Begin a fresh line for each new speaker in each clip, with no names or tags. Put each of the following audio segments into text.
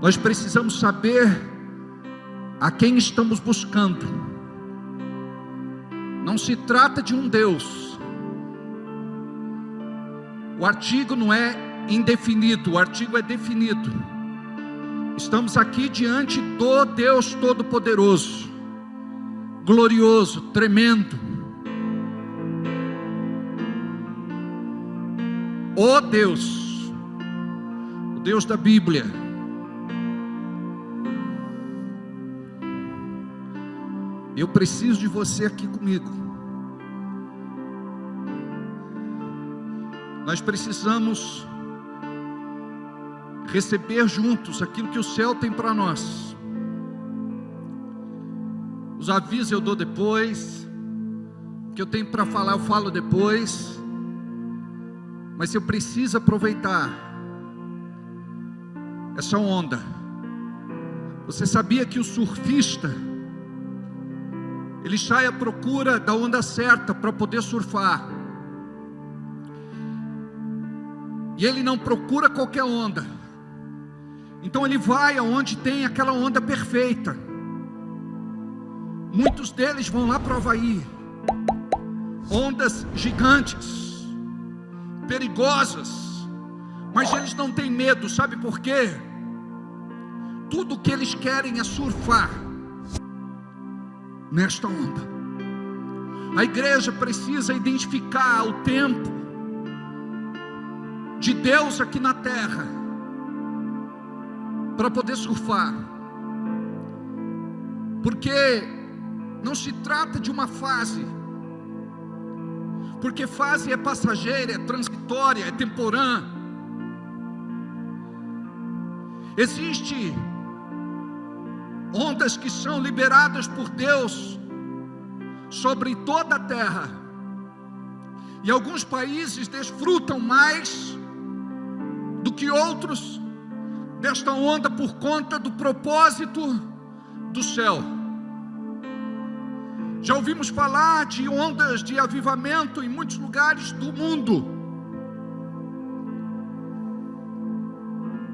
Nós precisamos saber a quem estamos buscando. Não se trata de um Deus. O artigo não é indefinido, o artigo é definido. Estamos aqui diante do Deus Todo-Poderoso, glorioso, tremendo. O Deus da Bíblia. Eu preciso de você aqui comigo. Nós precisamos receber juntos aquilo que o céu tem para nós. Os avisos eu dou depois, o que eu tenho para falar eu falo depois, mas eu preciso aproveitar essa onda. Você sabia que o surfista, ele sai à procura da onda certa para poder surfar, e ele não procura qualquer onda. Então ele vai aonde tem aquela onda perfeita. Muitos deles vão lá para o Havaí, ondas gigantes, perigosas, mas eles não têm medo, sabe por quê? Tudo que eles querem é surfar nesta onda. A igreja precisa identificar o tempo de Deus aqui na terra, para poder surfar, porque não se trata de uma fase, porque fase é passageira, é transitória, é temporã. Existem ondas que são liberadas por Deus sobre toda a terra, e alguns países desfrutam mais do que outros desta onda por conta do propósito do céu. Já ouvimos falar de ondas de avivamento em muitos lugares do mundo.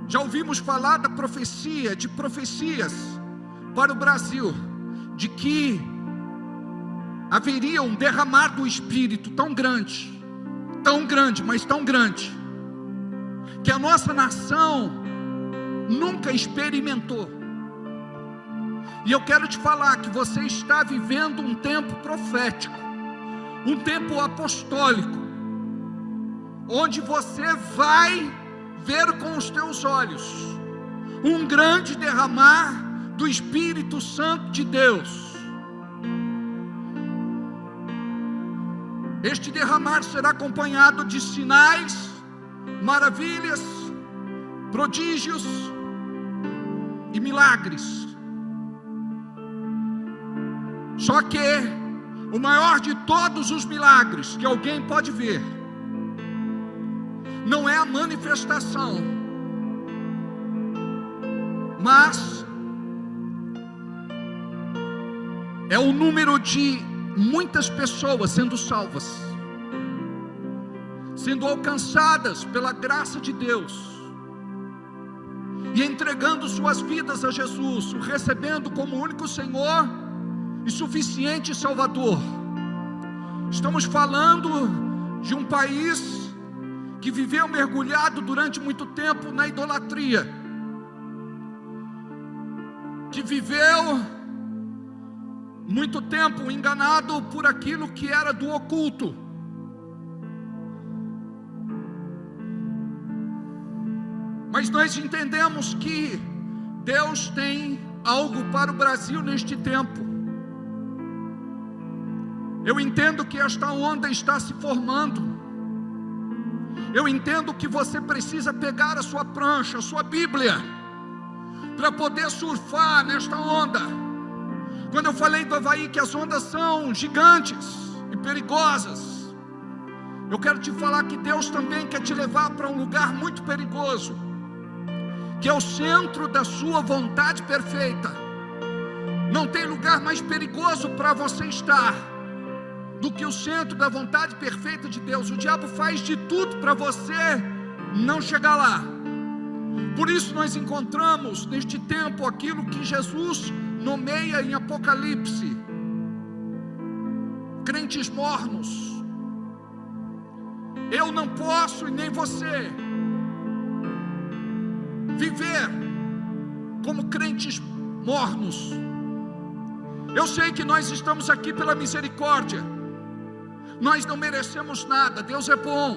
Já ouvimos falar da profecia, de profecias para o Brasil, de que haveria um derramar do Espírito tão grande, mas tão grande, que a nossa nação nunca experimentou. E eu quero te falar que você está vivendo um tempo profético, um tempo apostólico, onde você vai ver com os teus olhos um grande derramar do Espírito Santo de Deus. Este derramar será acompanhado de sinais, maravilhas, prodígios e milagres. Só que o maior de todos os milagres que alguém pode ver não é a manifestação, mas é o número de muitas pessoas sendo salvas, sendo alcançadas pela graça de Deus e entregando suas vidas a Jesus, o recebendo como único Senhor e suficiente Salvador. Estamos falando de um país que viveu mergulhado durante muito tempo na idolatria, que viveu muito tempo enganado por aquilo que era do oculto. Mas nós entendemos que Deus tem algo para o Brasil neste tempo. Eu entendo que esta onda está se formando. Eu entendo que você precisa pegar a sua prancha, a sua Bíblia, para poder surfar nesta onda. Quando eu falei do Havaí que as ondas são gigantes e perigosas, eu quero te falar que Deus também quer te levar para um lugar muito perigoso, que é o centro da sua vontade perfeita. Não tem lugar mais perigoso para você estar do que o centro da vontade perfeita de Deus. O diabo faz de tudo para você não chegar lá, Por isso nós encontramos neste tempo aquilo que Jesus nomeia em Apocalipse: crentes mornos. Eu não posso e nem você viver como crentes mornos. Eu sei que nós estamos aqui pela misericórdia, nós não merecemos nada, Deus é bom.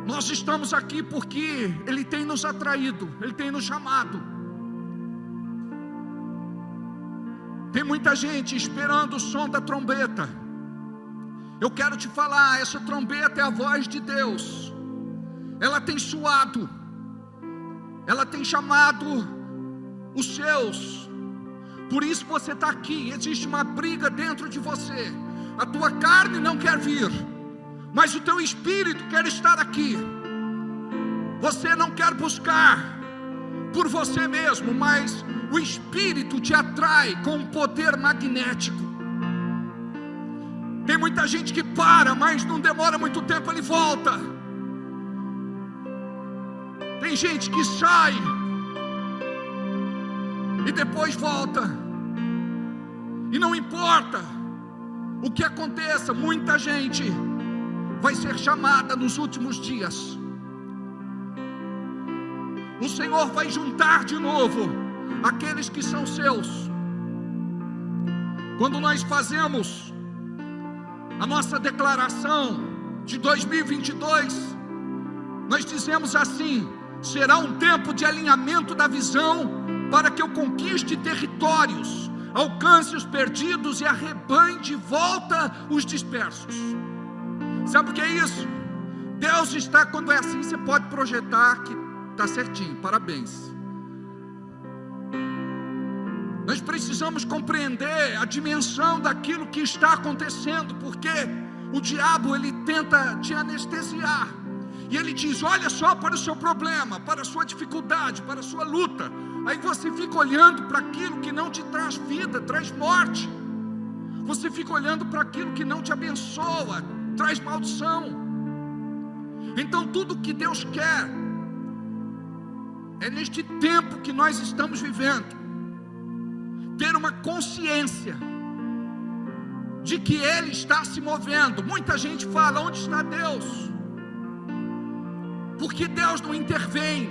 Nós estamos aqui porque Ele tem nos atraído, Ele tem nos chamado. Tem muita gente esperando o som da trombeta. Eu quero te falar, essa trombeta é a voz de Deus. Ela tem soado, ela tem chamado os seus. Por isso você está aqui. Existe uma briga dentro de você. A tua carne não quer vir, mas o teu espírito quer estar aqui. Você não quer buscar por você mesmo, mas o espírito te atrai com um poder magnético. Tem muita gente que para, mas não demora muito tempo, ele volta. Tem gente que sai e depois volta, e não importa o que aconteça, muita gente vai ser chamada nos últimos dias. O Senhor vai juntar de novo aqueles que são seus. Quando nós fazemos a nossa declaração de 2022, nós dizemos assim: será um tempo de alinhamento da visão para que eu conquiste territórios, alcance os perdidos e arrebanhe de volta os dispersos. Sabe o que é isso? Deus está, quando é assim, você pode projetar que está certinho, parabéns. Nós precisamos compreender a dimensão daquilo que está acontecendo, porque o diabo, ele tenta te anestesiar, e ele diz: olha só para o seu problema, para a sua dificuldade, para a sua luta. Aí você fica olhando para aquilo que não te traz vida, traz morte. Você fica olhando para aquilo que não te abençoa, traz maldição. Então tudo que Deus quer é, neste tempo que nós estamos vivendo, ter uma consciência de que Ele está se movendo. Muita gente fala: onde está Deus? Porque Deus não intervém,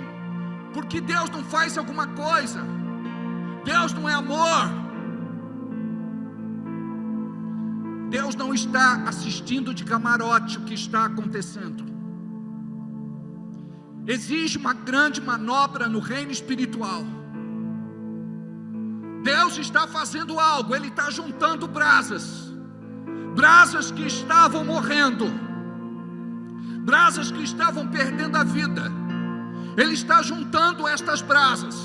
porque Deus não faz alguma coisa, Deus não é amor. Deus não está assistindo de camarote o que está acontecendo. Existe uma grande manobra no reino espiritual. Deus está fazendo algo, Ele está juntando brasas que estavam morrendo, brasas que estavam perdendo a vida. Ele está juntando estas brasas,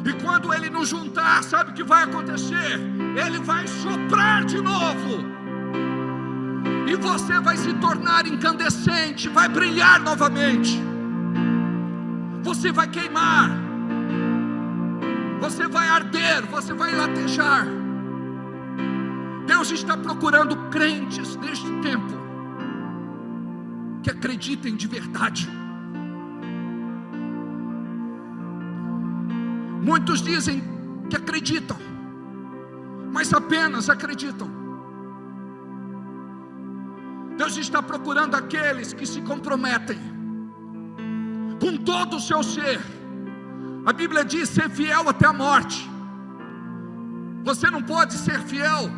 e quando Ele nos juntar, sabe o que vai acontecer? Ele vai soprar de novo, e você vai se tornar incandescente, vai brilhar novamente. Você vai queimar, você vai arder, você vai latejar. Deus está procurando crentes neste tempo que acreditem de verdade. Muitos dizem que acreditam, mas apenas acreditam. Deus está procurando aqueles que se comprometem com todo o seu ser. A Bíblia diz: ser fiel até a morte. Você não pode ser fiel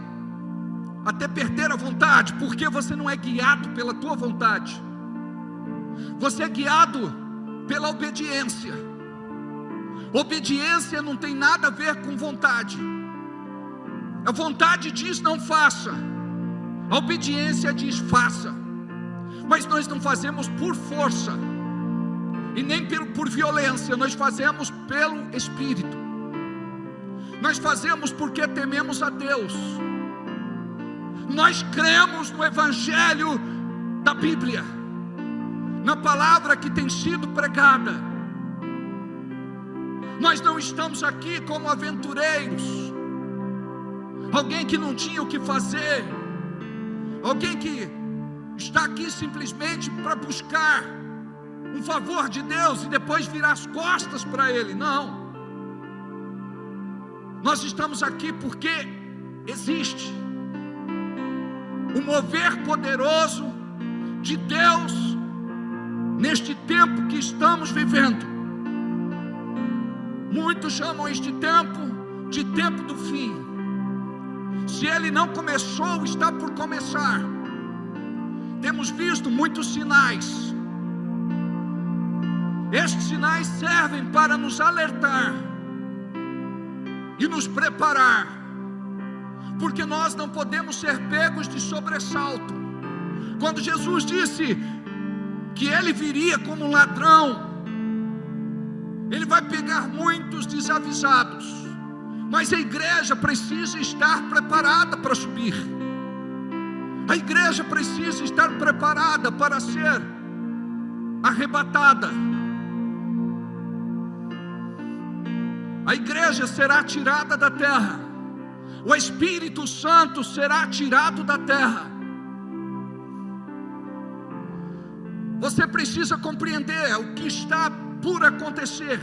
até perder a vontade, porque você não é guiado pela tua vontade, você é guiado pela obediência. Obediência não tem nada a ver com vontade. A vontade diz não faça, a obediência diz faça. Mas nós não fazemos por força e nem por violência, nós fazemos pelo Espírito. Nós fazemos porque tememos a Deus. Nós cremos no Evangelho da Bíblia, na palavra que tem sido pregada. Nós não estamos aqui como aventureiros, alguém que não tinha o que fazer, alguém que está aqui simplesmente para buscar um favor de Deus e depois virar as costas para Ele. Não. Nós estamos aqui porque existe um mover poderoso de Deus neste tempo que estamos vivendo. Muitos chamam este tempo de tempo do fim. Se ele não começou, está por começar. Temos visto muitos sinais. Estes sinais servem para nos alertar e nos preparar, porque nós não podemos ser pegos de sobressalto. Quando Jesus disse que Ele viria como um ladrão, Ele vai pegar muitos desavisados, mas a igreja precisa estar preparada para subir. A igreja precisa estar preparada para ser arrebatada. A igreja será tirada da terra. O Espírito Santo será tirado da terra. Você precisa compreender o que está por acontecer.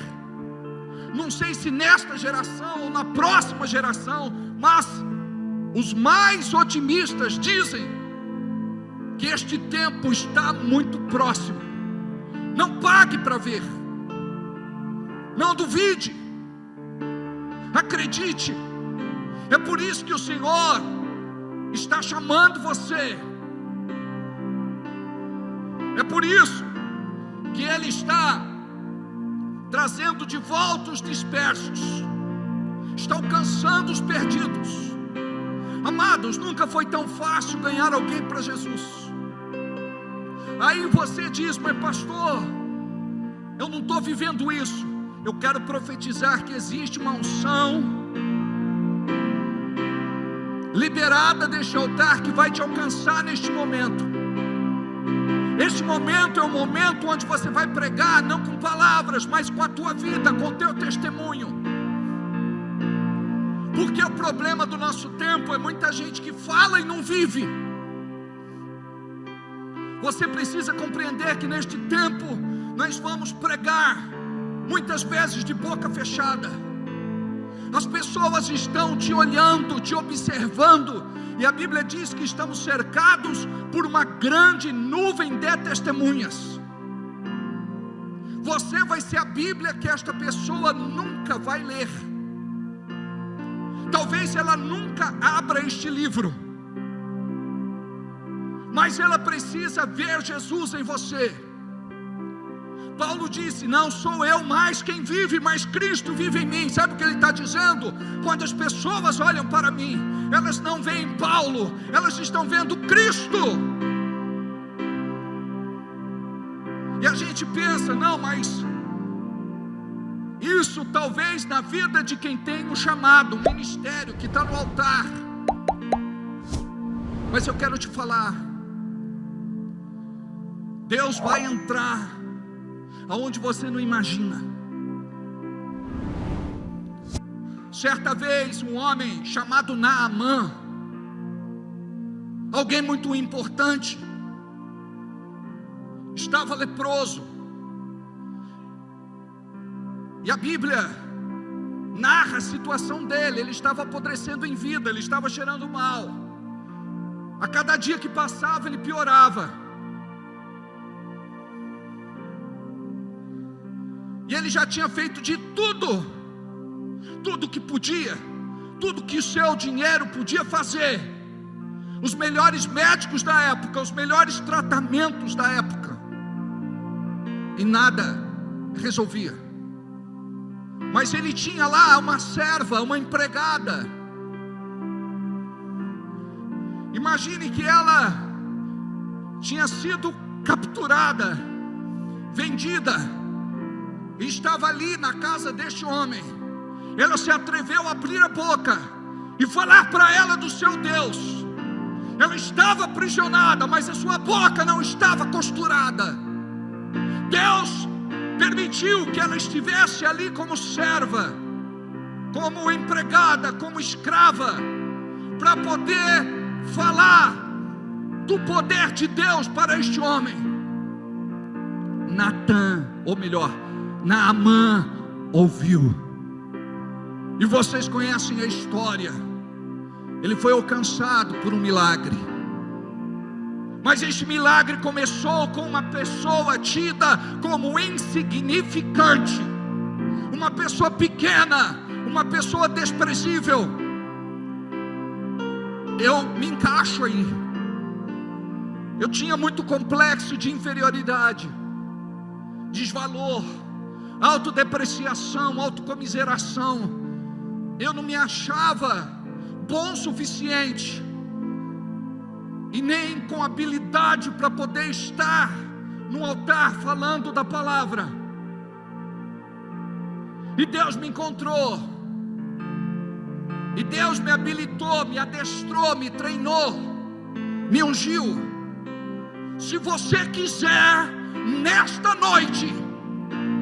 Não sei se nesta geração ou na próxima geração, mas os mais otimistas dizem que este tempo está muito próximo. Não pague para ver. Não duvide. Acredite. É por isso que o Senhor está chamando você. É por isso que Ele está trazendo de volta os dispersos, está alcançando os perdidos. Amados, nunca foi tão fácil ganhar alguém para Jesus. Aí você diz: mas pastor, eu não estou vivendo isso. Eu quero profetizar que existe uma unção liberada deste altar que vai te alcançar neste momento. Este momento é o momento onde você vai pregar, não com palavras, mas com a tua vida, com o teu testemunho. Porque o problema do nosso tempo é muita gente que fala e não vive. Você precisa compreender que neste tempo nós vamos pregar, muitas vezes de boca fechada. As pessoas estão te olhando, te observando, e a Bíblia diz que estamos cercados por uma grande nuvem de testemunhas. Você vai ser a Bíblia que esta pessoa nunca vai ler. Talvez ela nunca abra este livro, mas ela precisa ver Jesus em você. Paulo disse: não sou eu mais quem vive, mas Cristo vive em mim. Sabe o que ele está dizendo? Quando as pessoas olham para mim, elas não veem Paulo, elas estão vendo Cristo. E a gente pensa: não, mas isso talvez na vida de quem tem um chamado, um ministério que está no altar. Mas eu quero te falar, Deus vai entrar aonde você não imagina. Certa vez um homem chamado Naamã, alguém muito importante, estava leproso, e a Bíblia narra a situação dele. Ele estava apodrecendo em vida, ele estava cheirando mal, a cada dia que passava ele piorava. E ele já tinha feito de tudo que podia, tudo que o seu dinheiro podia fazer. Os melhores médicos da época, os melhores tratamentos da época, e nada resolvia. Mas ele tinha lá uma serva, uma empregada. Imagine que ela tinha sido capturada, vendida, e estava ali na casa deste homem. Ela se atreveu a abrir a boca e falar para ela do seu Deus. Ela estava aprisionada, mas a sua boca não estava costurada. Deus permitiu que ela estivesse ali como serva, como empregada, como escrava, para poder falar do poder de Deus para este homem. Naamã ouviu. E vocês conhecem a história. Ele foi alcançado por um milagre. Mas este milagre começou com uma pessoa tida como insignificante, uma pessoa pequena, uma pessoa desprezível. Eu me encaixo aí. Eu tinha muito complexo de inferioridade, desvalor, autodepreciação, autocomiseração. Eu não me achava bom o suficiente, e nem com habilidade para poder estar no altar falando da palavra. E Deus me encontrou, e Deus me habilitou, me adestrou, me treinou, me ungiu. Se você quiser, nesta noite,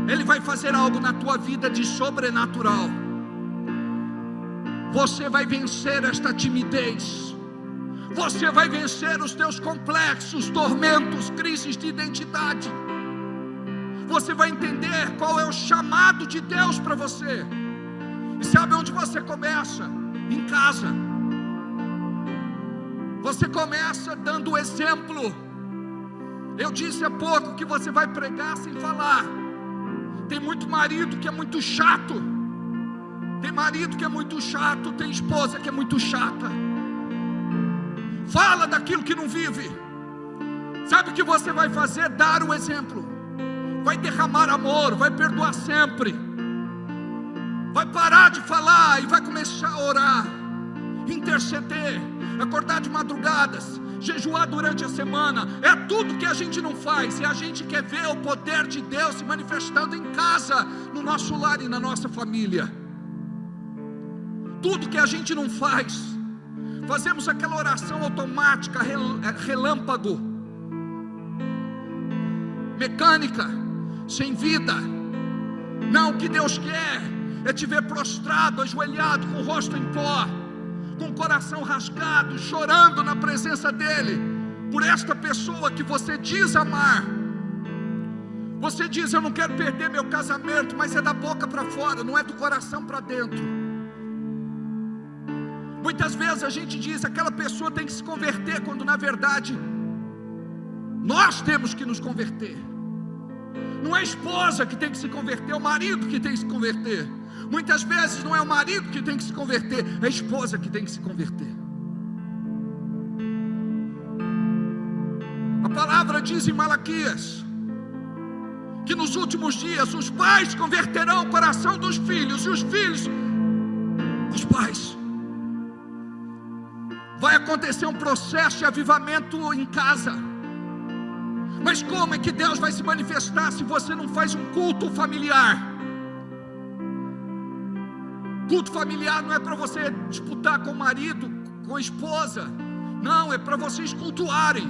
Ele vai fazer algo na tua vida de sobrenatural. Você vai vencer esta timidez. Você vai vencer os teus complexos, tormentos, crises de identidade. Você vai entender qual é o chamado de Deus para você. E sabe onde você começa? Em casa. Você começa dando o exemplo. Eu disse há pouco que você vai pregar sem falar. Tem muito marido que é muito chato. Tem marido que é muito chato. Tem esposa que é muito chata. Fala daquilo que não vive. Sabe o que você vai fazer? Dar o exemplo. Vai derramar amor, vai perdoar sempre. Vai parar de falar e vai começar a orar, interceder, acordar de madrugadas, jejuar durante a semana. É tudo que a gente não faz. E a gente quer ver o poder de Deus se manifestando em casa, no nosso lar e na nossa família. Tudo que a gente não faz. Fazemos aquela oração automática, relâmpago, mecânica, sem vida. Não, o que Deus quer é te ver prostrado, ajoelhado, com o rosto em pó, com o coração rasgado, chorando na presença dEle, por esta pessoa que você diz amar. Você diz: eu não quero perder meu casamento, mas é da boca para fora, não é do coração para dentro. Muitas vezes a gente diz: aquela pessoa tem que se converter, quando na verdade nós temos que nos converter. Não é a esposa que tem que se converter, é o marido que tem que se converter. Muitas vezes não é o marido que tem que se converter, é a esposa que tem que se converter. A palavra diz em Malaquias que nos últimos dias os pais converterão o coração dos filhos, e os filhos os pais. Vai acontecer um processo de avivamento em casa. Mas como é que Deus vai se manifestar se você não faz um culto familiar? Culto familiar não é para você disputar com o marido, com a esposa. Não, é para vocês cultuarem.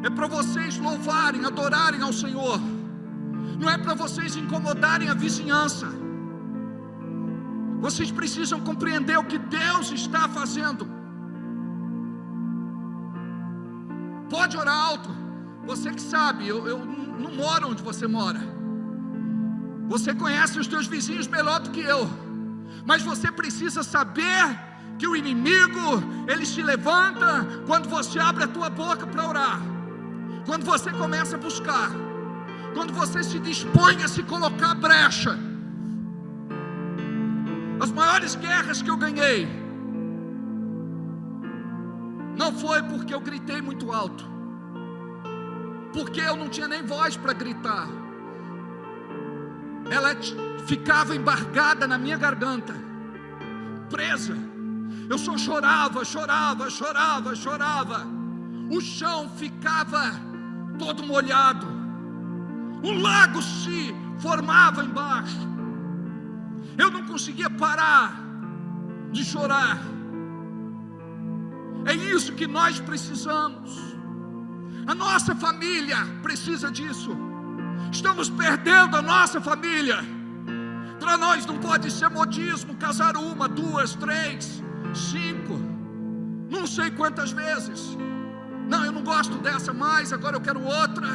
É para vocês louvarem, adorarem ao Senhor. Não é para vocês incomodarem a vizinhança. Vocês precisam compreender o que Deus está fazendo. Pode orar alto. Você que sabe, eu não moro onde você mora. Você conhece os teus vizinhos melhor do que eu. Mas você precisa saber que o inimigo, ele se levanta quando você abre a tua boca para orar. Quando você começa a buscar. Quando você se dispõe a se colocar à brecha. As maiores guerras que eu ganhei não foi porque eu gritei muito alto, porque eu não tinha nem voz para gritar. Ela ficava embargada na minha garganta, presa. Eu só chorava. O chão ficava todo molhado. Um lago se formava embaixo. Eu não conseguia parar de chorar. É isso que nós precisamos. A nossa família precisa disso. Estamos perdendo a nossa família. Para nós não pode ser modismo casar 1, 2, 3, 5, não sei quantas vezes. Não, eu não gosto dessa mais, agora eu quero outra.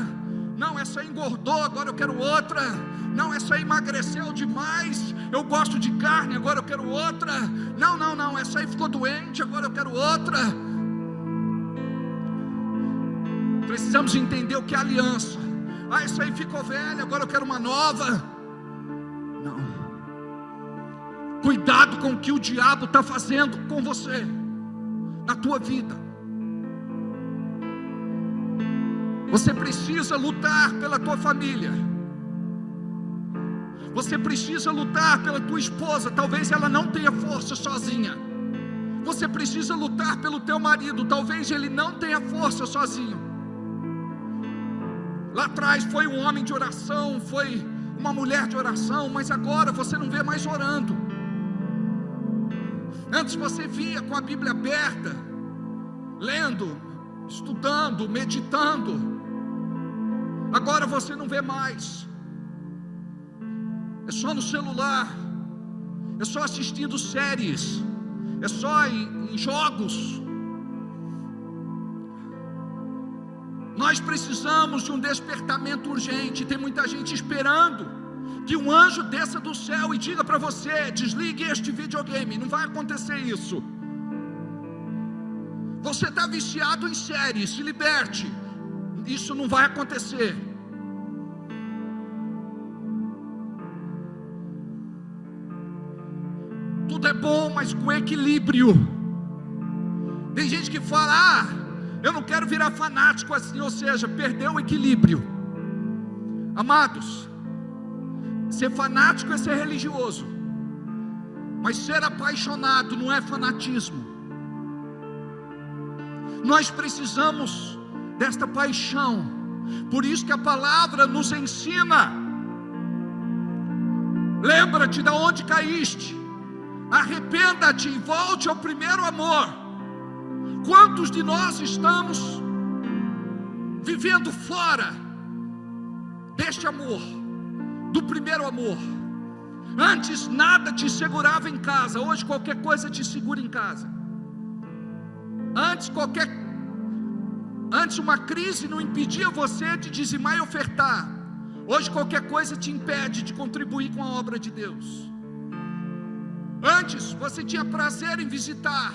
Não, essa aí engordou, agora eu quero outra. Não, essa aí emagreceu demais, eu gosto de carne, agora eu quero outra. Não, essa aí ficou doente, agora eu quero outra. Precisamos entender o que é aliança. Essa aí ficou velha, agora eu quero uma nova. Não. Cuidado com o que o diabo está fazendo com você, na tua vida. Você precisa lutar pela tua família. Você precisa lutar pela tua esposa. Talvez ela não tenha força sozinha. Você precisa lutar pelo teu marido. Talvez ele não tenha força sozinho. Lá atrás foi um homem de oração, foi uma mulher de oração, mas agora você não vê mais orando. Antes você via com a Bíblia aberta, lendo, estudando, meditando. Agora você não vê mais. É só no celular, é só assistindo séries, é só em jogos. Nós precisamos de um despertamento urgente. Tem muita gente esperando que um anjo desça do céu e diga para você: desligue este videogame. Não vai acontecer isso. Você está viciado em séries, se liberte. Isso não vai acontecer. Tudo é bom, mas com equilíbrio. Tem gente que fala: eu não quero virar fanático assim, ou seja, perdeu o equilíbrio. Amados, ser fanático é ser religioso, mas ser apaixonado não é fanatismo. Nós precisamos desta paixão. Por isso que a palavra nos ensina: lembra-te de onde caíste, arrependa-te e volte ao primeiro amor. Quantos de nós estamos vivendo fora deste amor, do primeiro amor? Antes nada te segurava em casa, hoje qualquer coisa te segura em casa. Antes uma crise não impedia você de dizimar e ofertar. Hoje qualquer coisa te impede de contribuir com a obra de Deus. Antes você tinha prazer em visitar,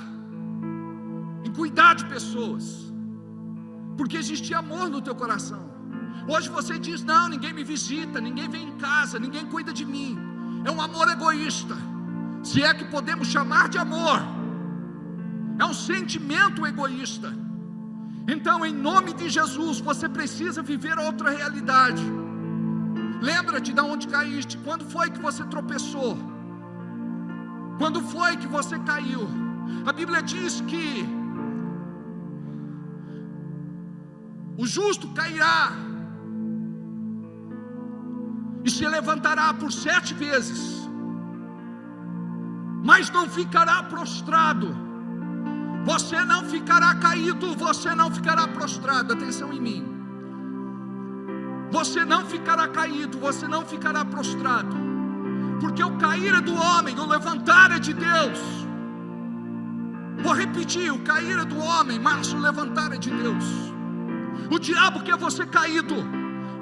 em cuidar de pessoas, porque existia amor no teu coração. Hoje você diz: não, ninguém me visita, ninguém vem em casa, ninguém cuida de mim. É um amor egoísta, se é que podemos chamar de amor. É um sentimento egoísta. Então, em nome de Jesus, você precisa viver outra realidade. Lembra-te de onde caíste. Quando foi que você tropeçou? Quando foi que você caiu? A Bíblia diz que o justo cairá e se levantará por 7 vezes, mas não ficará prostrado. Você não ficará caído, você não ficará prostrado. Atenção em mim. Você não ficará caído, você não ficará prostrado, porque o cair é do homem, o levantar é de Deus. Vou repetir: o cair é do homem, mas o levantar é de Deus. O diabo quer você caído,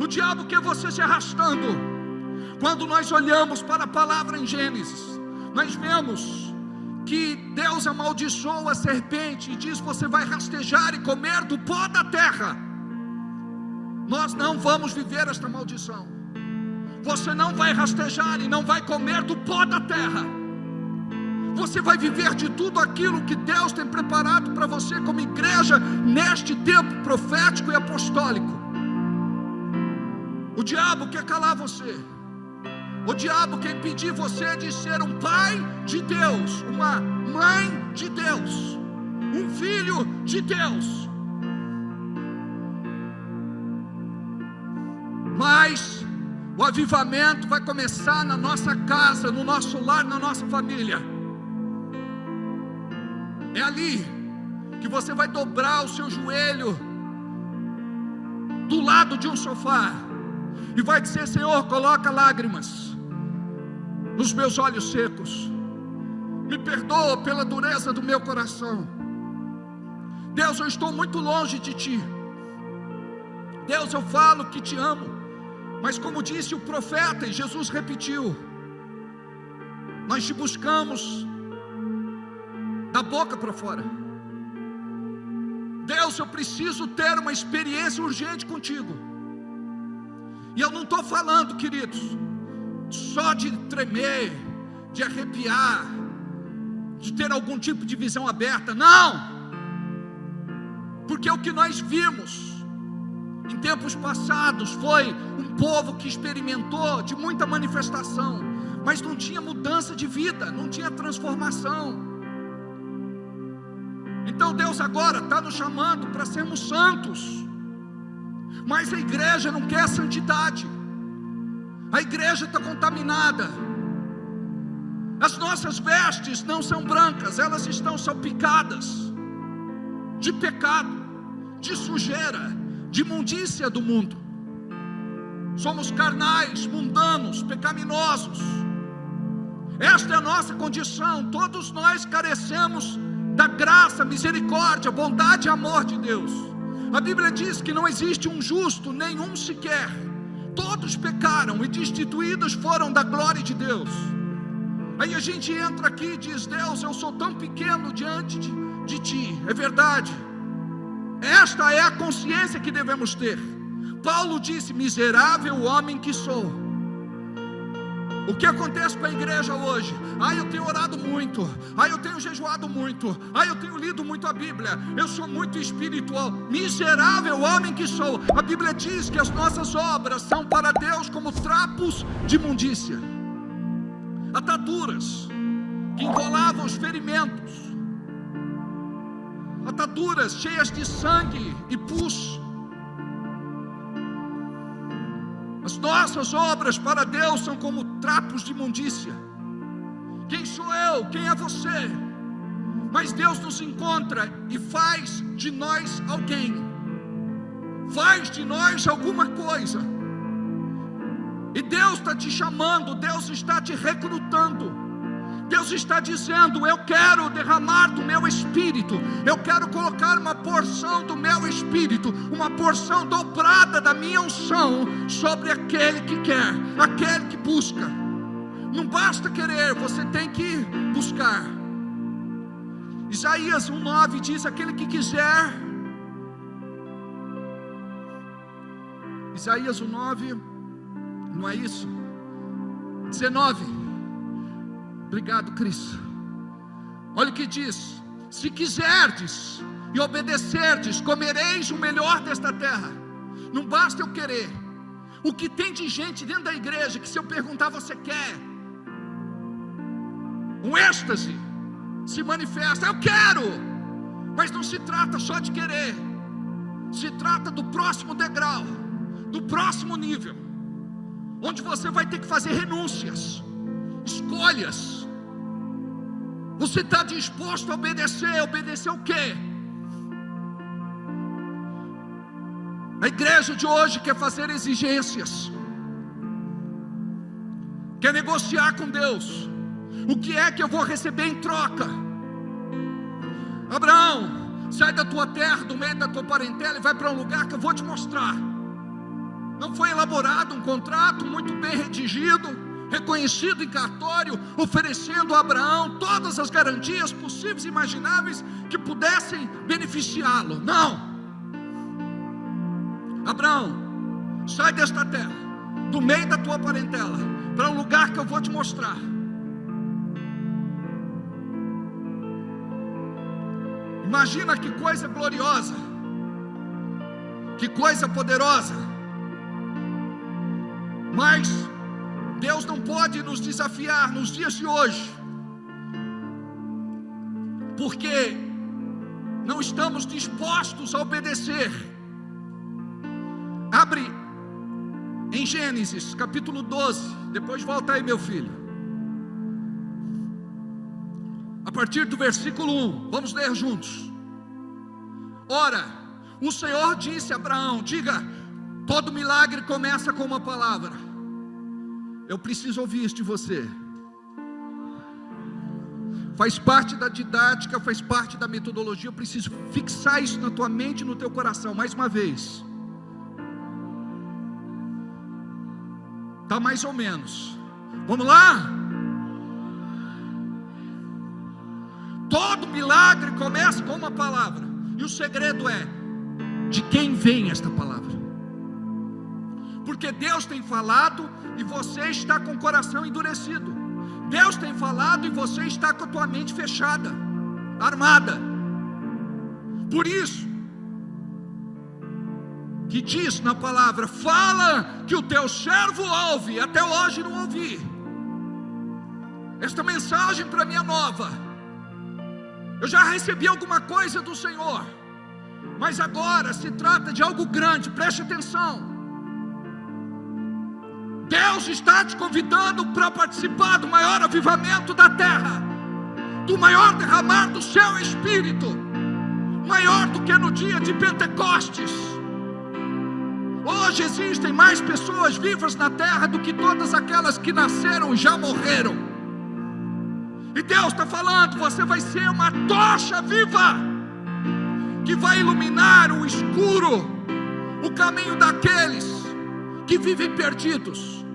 o diabo quer você se arrastando. Quando nós olhamos para a palavra em Gênesis, nós vemos que Deus amaldiçoa a serpente e diz: você vai rastejar e comer do pó da terra. Nós não vamos viver esta maldição. Você não vai rastejar e não vai comer do pó da terra. Você vai viver de tudo aquilo que Deus tem preparado para você como igreja neste tempo profético e apostólico. O diabo quer calar você. O diabo quer impedir você de ser um pai de Deus, uma mãe de Deus, um filho de Deus. Mas o avivamento vai começar na nossa casa, no nosso lar, na nossa família. É ali que você vai dobrar o seu joelho do lado de um sofá e vai dizer: Senhor, coloca lágrimas nos meus olhos secos, me perdoa pela dureza do meu coração, Deus, eu estou muito longe de Ti. Deus, eu falo que Te amo, mas como disse o profeta, e Jesus repetiu, nós Te buscamos da boca para fora. Deus, eu preciso ter uma experiência urgente contigo. E eu não estou falando, queridos, só de tremer, de arrepiar, de ter algum tipo de visão aberta. Não! Porque o que nós vimos em tempos passados foi um povo que experimentou de muita manifestação, mas não tinha mudança de vida, não tinha transformação. Então Deus agora está nos chamando para sermos santos, mas a igreja não quer santidade. A igreja está contaminada. As nossas vestes não são brancas, elas estão salpicadas de pecado, de sujeira, de imundícia do mundo. Somos carnais, mundanos, pecaminosos. Esta é a nossa condição. Todos nós carecemos da graça, misericórdia, bondade e amor de Deus. A Bíblia diz que não existe um justo, nenhum sequer. Todos pecaram e destituídos foram da glória de Deus. Aí a gente entra aqui e diz: Deus, eu sou tão pequeno diante de Ti. É verdade. Esta é a consciência que devemos ter. Paulo disse: miserável homem que sou. O que acontece com a igreja hoje? Eu tenho orado muito, eu tenho jejuado muito, eu tenho lido muito a Bíblia, eu sou muito espiritual. Miserável homem que sou. A Bíblia diz que as nossas obras são para Deus como trapos de imundícia, ataduras que enrolavam os ferimentos, ataduras cheias de sangue e pus. As nossas obras para Deus são como trapos de imundícia. Quem sou eu? Quem é você? Mas Deus nos encontra e faz de nós alguém, faz de nós alguma coisa. E Deus está te chamando, Deus está te recrutando. Deus está dizendo: eu quero derramar do meu Espírito, eu quero colocar uma porção do meu Espírito, uma porção dobrada da minha unção sobre aquele que quer, aquele que busca. Não basta querer, você tem que buscar. Isaías 1:9 diz: aquele que quiser. Isaías 1:9, não é isso? 19. Obrigado, Cris. Olha o que diz: se quiserdes e obedecerdes, comereis o melhor desta terra. Não basta eu querer. O que tem de gente dentro da igreja que, se eu perguntar, você quer? Um êxtase se manifesta: eu quero. Mas não se trata só de querer, se trata do próximo degrau, do próximo nível, onde você vai ter que fazer renúncias, escolhas. Você está disposto a obedecer? Obedecer o quê? A igreja de hoje quer fazer exigências, quer negociar com Deus. O que é que eu vou receber em troca? Abraão, sai da tua terra, do meio da tua parentela, e vai para um lugar que eu vou te mostrar. Não foi elaborado um contrato muito bem redigido, reconhecido em cartório, oferecendo a Abraão todas as garantias possíveis e imagináveis que pudessem beneficiá-lo. Não. Abraão, sai desta terra, do meio da tua parentela, para um lugar que eu vou te mostrar. Imagina que coisa gloriosa, que coisa poderosa. Mas Deus não pode nos desafiar nos dias de hoje, porque não estamos dispostos a obedecer. Abre em Gênesis capítulo 12, depois volta aí, meu filho, a partir do versículo 1, vamos ler juntos. Ora, o Senhor disse a Abraão: diga, todo milagre começa com uma palavra. Eu preciso ouvir isso de você. faz parte da didática, faz parte da metodologia. Eu preciso fixar isso na tua mente e no teu coração, mais uma vez. Está mais ou menos. Vamos lá? Todo milagre começa com uma palavra. E o segredo é: de quem vem esta palavra? Porque Deus tem falado e você está com o coração endurecido. Deus tem falado e você está com a tua mente fechada, armada. Por isso que diz na palavra: fala que o teu servo ouve. Até hoje não ouvi. Esta mensagem para mim é nova. Eu já recebi alguma coisa do Senhor, mas agora se trata de algo grande. Preste atenção. Deus está te convidando para participar do maior avivamento da terra, do maior derramar do seu Espírito, maior do que no dia de Pentecostes. Hoje existem mais pessoas vivas na terra do que todas aquelas que nasceram e já morreram. E Deus está falando: você vai ser uma tocha viva, que vai iluminar o escuro, o caminho daqueles que vivem perdidos.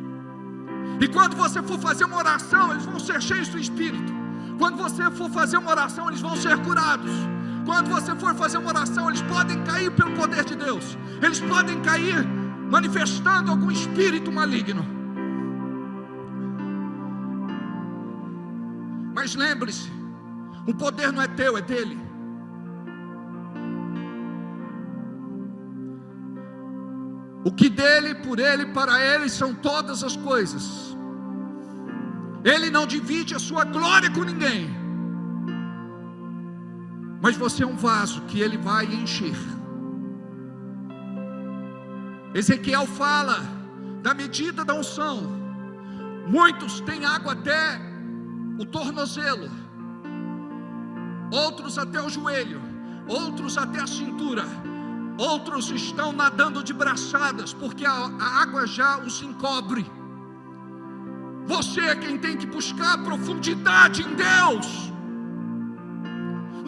E quando você for fazer uma oração, eles vão ser cheios do Espírito. Quando você for fazer uma oração, eles vão ser curados. Quando você for fazer uma oração, eles podem cair pelo poder de Deus. Eles podem cair manifestando algum espírito maligno. Mas lembre-se, o poder não é teu, é dele. O que dele, por ele, para ele são todas as coisas. Ele não divide a sua glória com ninguém. Mas você é um vaso que ele vai encher. Ezequiel fala da medida da unção. Muitos têm água até o tornozelo, outros até o joelho, outros até a cintura. Outros estão nadando de braçadas, porque a água já os encobre. Você é quem tem que buscar profundidade em Deus.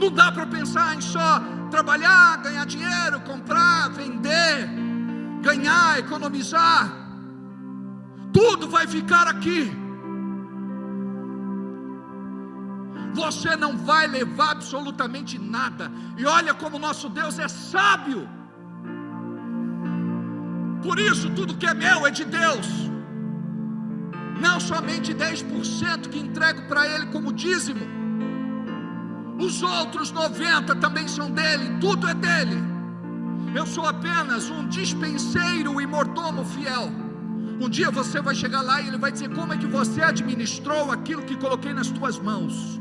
Não dá para pensar em só trabalhar, ganhar dinheiro, comprar, vender, ganhar, economizar. Tudo vai ficar aqui. Você não vai levar absolutamente nada. E olha como nosso Deus é sábio. Por isso tudo que é meu é de Deus. Não somente 10% que entrego para Ele como dízimo. Os outros 90% também são dele. Tudo é dele. Eu sou apenas um dispenseiro e mordomo fiel. Um dia você vai chegar lá e Ele vai dizer: como é que você administrou aquilo que coloquei nas tuas mãos?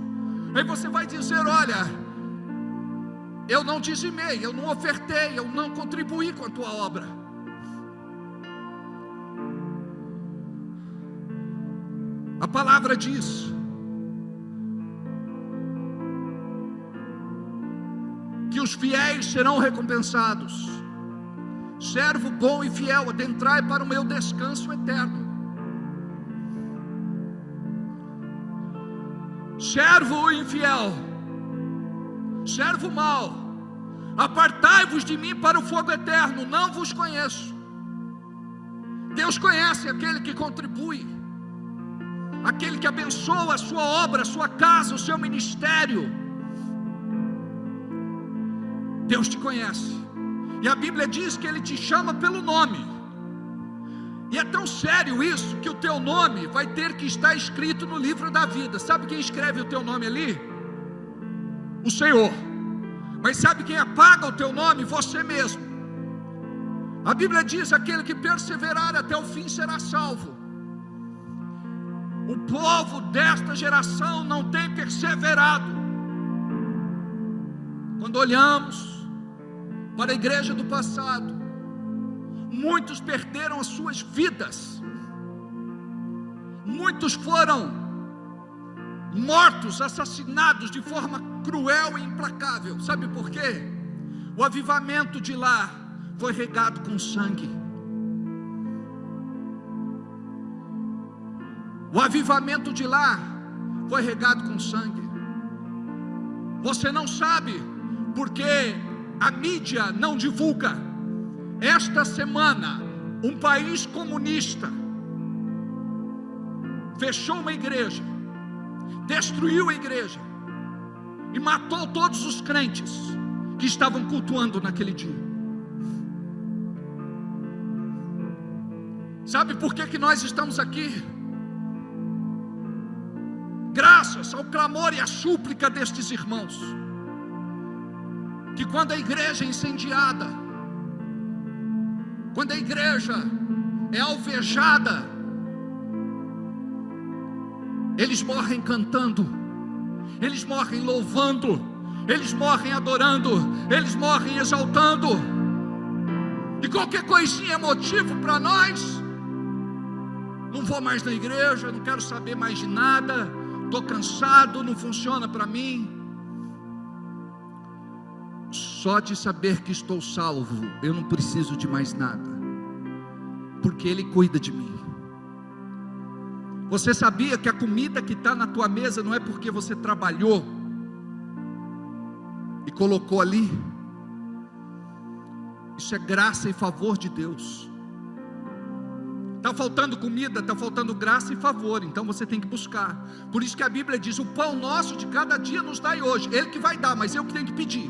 Aí você vai dizer: olha, eu não dizimei, eu não ofertei, eu não contribuí com a tua obra. A palavra diz que os fiéis serão recompensados. Servo bom e fiel, adentrai para o meu descanso eterno. Servo infiel, servo mau, apartai-vos de mim para o fogo eterno. Não vos conheço. Deus conhece aquele que contribui, aquele que abençoa a sua obra, a sua casa, o seu ministério. Deus te conhece. E a Bíblia diz que Ele te chama pelo nome. E é tão sério isso, que o teu nome vai ter que estar escrito no livro da vida. Sabe quem escreve o teu nome ali? O Senhor. Mas sabe quem apaga o teu nome? Você mesmo. A Bíblia diz: aquele que perseverar até o fim será salvo. O povo desta geração não tem perseverado. Quando olhamos para a igreja do passado, muitos perderam as suas vidas. Muitos foram mortos, assassinados de forma cruel e implacável. Sabe por quê? O avivamento de lá foi regado com sangue. O avivamento de lá foi regado com sangue. Você não sabe, porque a mídia não divulga. Esta semana, um país comunista fechou uma igreja, destruiu a igreja e matou todos os crentes que estavam cultuando naquele dia. Sabe por que nós estamos aqui? Graças ao clamor e à súplica destes irmãos, que quando a igreja é incendiada, quando a igreja é alvejada, eles morrem cantando, eles morrem louvando, eles morrem adorando, eles morrem exaltando. E qualquer coisinha é motivo para nós. Não vou mais na igreja, não quero saber mais de nada, estou cansado, não funciona para mim. Só de saber que estou salvo, eu não preciso de mais nada, porque Ele cuida de mim. Você sabia que a comida que está na tua mesa não é porque você trabalhou e colocou ali? Isso é graça e favor de Deus. Está faltando comida, está faltando graça e favor, então você tem que buscar. Por isso que a Bíblia diz: o pão nosso de cada dia nos dai hoje. Ele que vai dar, mas eu que tenho que pedir.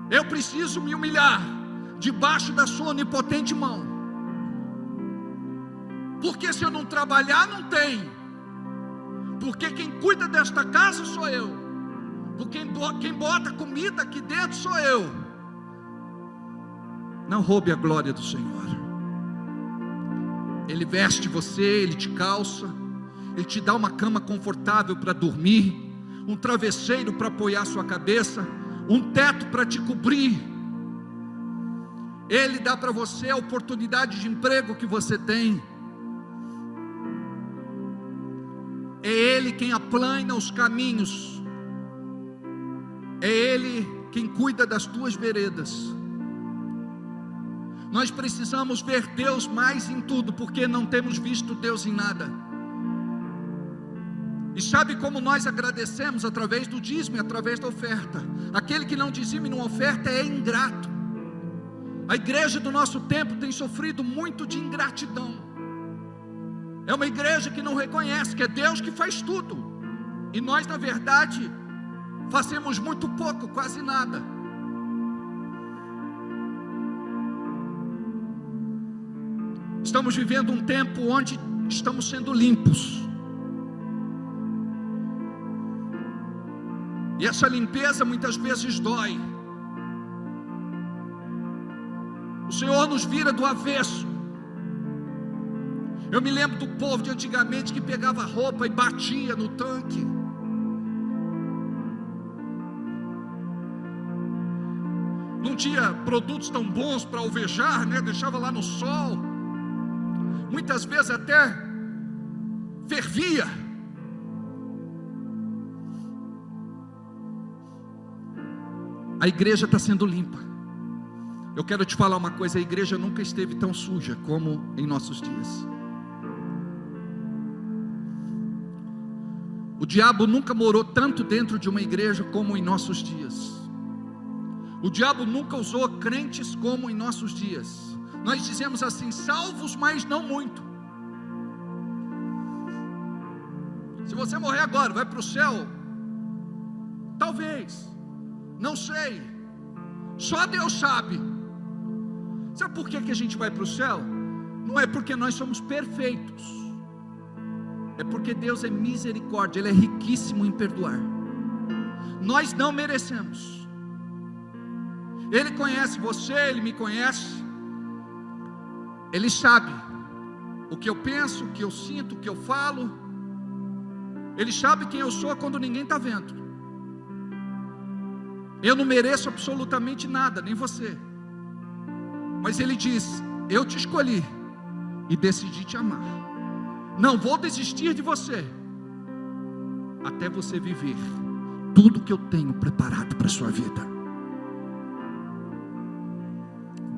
Eu preciso me humilhar debaixo da sua onipotente mão, porque se eu não trabalhar, não tem. Porque quem cuida desta casa sou eu, porque quem bota comida aqui dentro sou eu. Não roube a glória do Senhor. Ele veste você, Ele te calça, Ele te dá uma cama confortável para dormir, um travesseiro para apoiar sua cabeça, um teto para te cobrir. Ele dá para você a oportunidade de emprego que você tem. É Ele quem aplana os caminhos, é Ele quem cuida das tuas veredas. Nós precisamos ver Deus mais em tudo, porque não temos visto Deus em nada. E sabe como nós agradecemos? Através do dízimo e através da oferta. Aquele que não dizime e não oferta é ingrato. A igreja do nosso tempo tem sofrido muito de ingratidão. É uma igreja que não reconhece que é Deus que faz tudo, e nós, na verdade, fazemos muito pouco, quase nada. Estamos vivendo um tempo onde estamos sendo limpos, e essa limpeza muitas vezes dói. O Senhor nos vira do avesso. Eu me lembro do povo de antigamente que pegava roupa e batia no tanque. Não tinha produtos tão bons para alvejar, né? Deixava lá no sol. Muitas vezes até fervia. A igreja está sendo limpa. Eu quero te falar uma coisa: a igreja nunca esteve tão suja como em nossos dias. O diabo nunca morou tanto dentro de uma igreja como em nossos dias. O diabo nunca usou crentes como em nossos dias. Nós dizemos assim: salvos, mas não muito. Se você morrer agora, vai para o céu? Talvez, não sei, só Deus sabe. Sabe por que a gente vai para o céu? Não é porque nós somos perfeitos, é porque Deus é misericórdia, Ele é riquíssimo em perdoar. Nós não merecemos. Ele conhece você, Ele me conhece. Ele sabe o que eu penso, o que eu sinto, o que eu falo. Ele sabe quem eu sou quando ninguém está vendo. Eu não mereço absolutamente nada, nem você. Mas Ele diz: eu te escolhi e decidi te amar. Não vou desistir de você até você viver tudo que eu tenho preparado para a sua vida.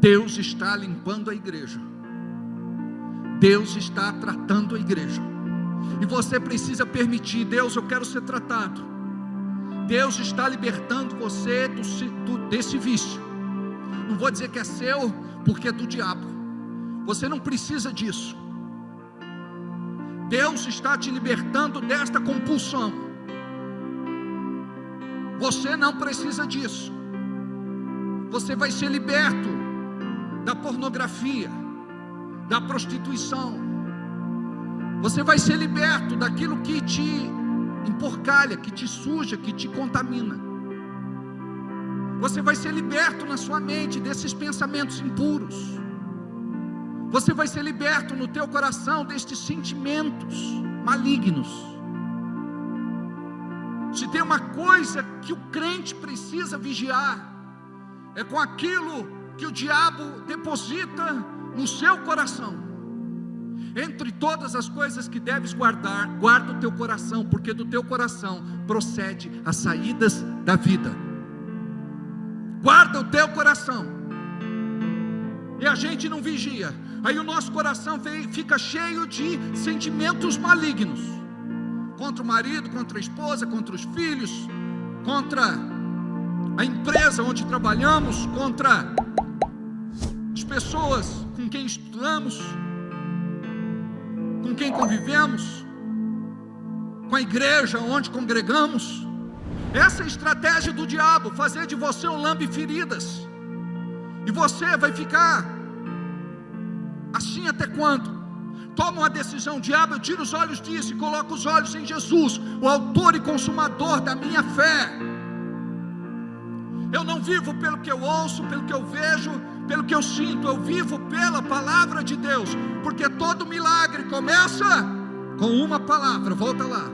Deus está limpando a igreja. Deus está tratando a igreja. E você precisa permitir: Deus, eu quero ser tratado. Deus está libertando você desse vício. Não vou dizer que é seu, porque é do diabo. Você não precisa disso. Deus está te libertando desta compulsão. Você não precisa disso. Você vai ser liberto da pornografia, da prostituição. Você vai ser liberto daquilo que te emporcalha, que te suja, que te contamina. Você vai ser liberto na sua mente desses pensamentos impuros. Você vai ser liberto no teu coração destes sentimentos malignos. Se tem uma coisa que o crente precisa vigiar, é com aquilo que o diabo deposita no seu coração. Entre todas as coisas que deves guardar, guarda o teu coração, porque do teu coração procede as saídas da vida. Guarda o teu coração. E a gente não vigia. Aí o nosso coração fica cheio de sentimentos malignos, contra o marido, contra a esposa, contra os filhos, contra a empresa onde trabalhamos, contra as pessoas com quem estudamos, com quem convivemos, com a igreja onde congregamos. Essa é a estratégia do diabo, fazer de você um lambe-feridas. E você vai ficar assim até quando? Toma uma decisão, diabo, eu tiro os olhos disso e coloco os olhos em Jesus, o autor e consumador da minha fé. Eu não vivo pelo que eu ouço, pelo que eu vejo, pelo que eu sinto. Eu vivo pela palavra de Deus, porque todo milagre começa com uma palavra. Volta lá.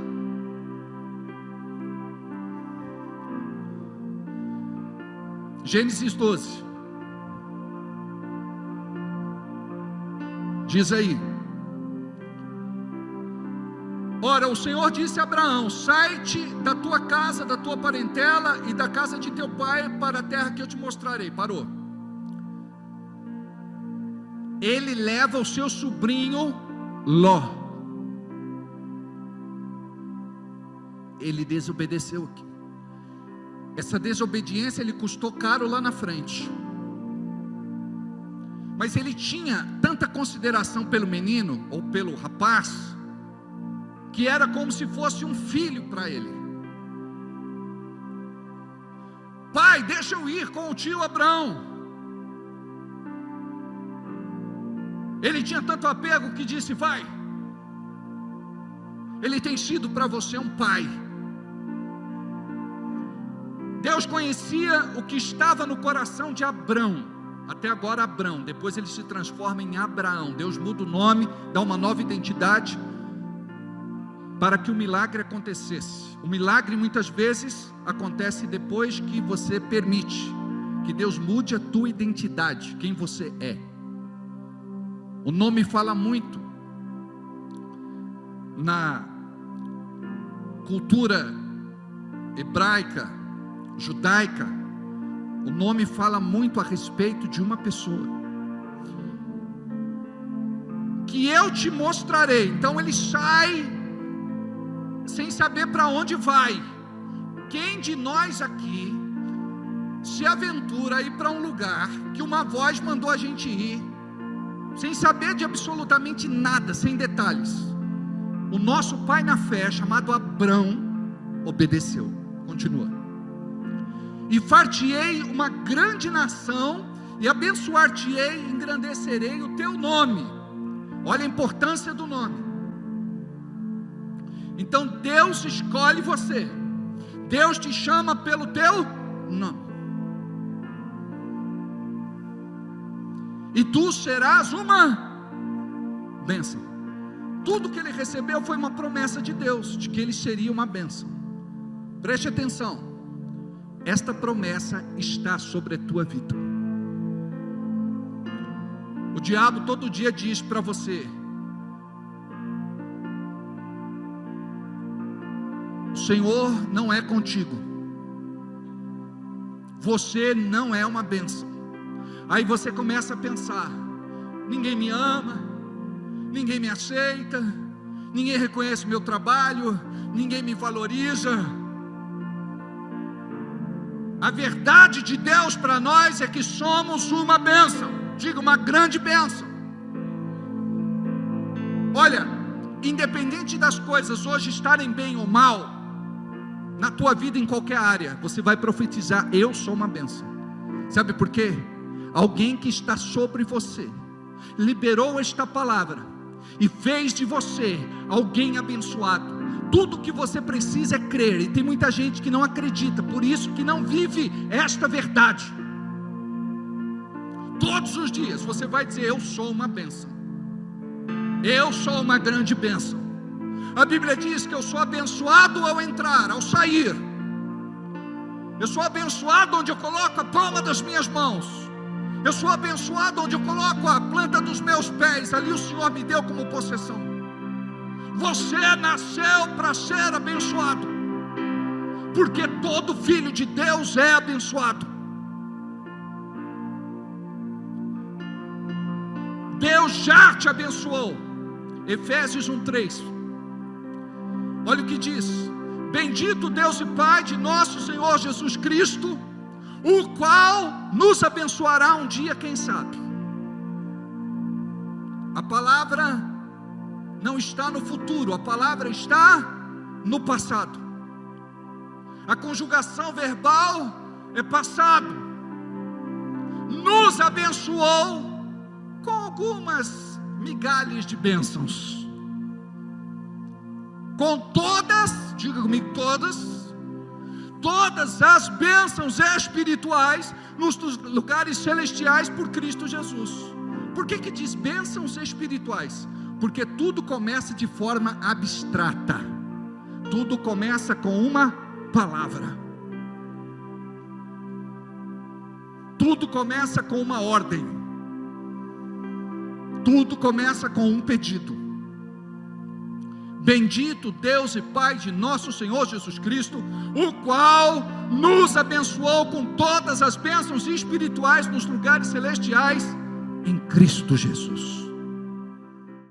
Gênesis 12. Diz aí: ora, o Senhor disse a Abraão: sai-te da tua casa, da tua parentela e da casa de teu pai para a terra que eu te mostrarei. Parou. Ele leva o seu sobrinho Ló. Ele desobedeceu aqui. Essa desobediência lhe custou caro lá na frente. Mas ele tinha tanta consideração pelo menino, ou pelo rapaz, que era como se fosse um filho para ele. Pai, deixa eu ir com o tio Abraão. Ele tinha tanto apego que disse: vai. Ele tem sido para você um pai. Deus conhecia o que estava no coração de Abrão. Até agora Abrão, depois ele se transforma em Abraão. Deus muda o nome, dá uma nova identidade, para que o milagre acontecesse. O milagre muitas vezes acontece depois que você permite que Deus mude a tua identidade, quem você é. O nome fala muito. Na cultura hebraica, judaica, o nome fala muito a respeito de uma pessoa. Que eu te mostrarei. Então ele sai sem saber para onde vai. Quem de nós aqui se aventura a ir para um lugar que uma voz mandou a gente ir, sem saber de absolutamente nada, sem detalhes? O nosso pai na fé, chamado Abrão, obedeceu. Continua. E far-te-ei uma grande nação, e abençoar-te-ei, engrandecerei o teu nome. Olha a importância do nome. Então Deus escolhe você. Deus te chama pelo teu nome. E tu serás uma bênção. Tudo que ele recebeu foi uma promessa de Deus, de que ele seria uma bênção. Preste atenção. Esta promessa está sobre a tua vida. O diabo todo dia diz para você: o Senhor não é contigo, você não é uma bênção. Aí você começa a pensar: ninguém me ama, ninguém me aceita, ninguém reconhece meu trabalho, ninguém me valoriza. A verdade de Deus para nós é que somos uma bênção. Diga, uma grande bênção. Olha, independente das coisas hoje estarem bem ou mal, na tua vida em qualquer área, você vai profetizar: eu sou uma bênção. Sabe por quê? Alguém que está sobre você liberou esta palavra e fez de você alguém abençoado. Tudo que você precisa é crer, e tem muita gente que não acredita, por isso que não vive esta verdade. Todos os dias você vai dizer: eu sou uma bênção, eu sou uma grande bênção. A Bíblia diz que eu sou abençoado ao entrar, ao sair. Eu sou abençoado onde eu coloco a palma das minhas mãos. Eu sou abençoado onde eu coloco a planta dos meus pés. Ali o Senhor me deu como possessão. Você nasceu para ser abençoado, porque todo filho de Deus é abençoado. Deus já te abençoou. Efésios 1:3. Olha o que diz: bendito Deus e Pai de nosso Senhor Jesus Cristo, o qual nos abençoará um dia, quem sabe. A palavra não está no futuro, a palavra está no passado. A conjugação verbal é passado. Nos abençoou com algumas migalhas de bênçãos. Com todas, diga comigo, todas as bênçãos espirituais nos lugares celestiais por Cristo Jesus. Por que diz bênçãos espirituais? Porque tudo começa de forma abstrata. Tudo começa com uma palavra. Tudo começa com uma ordem. Tudo começa com um pedido. Bendito Deus e Pai de nosso Senhor Jesus Cristo, o qual nos abençoou com todas as bênçãos espirituais nos lugares celestiais em Cristo Jesus.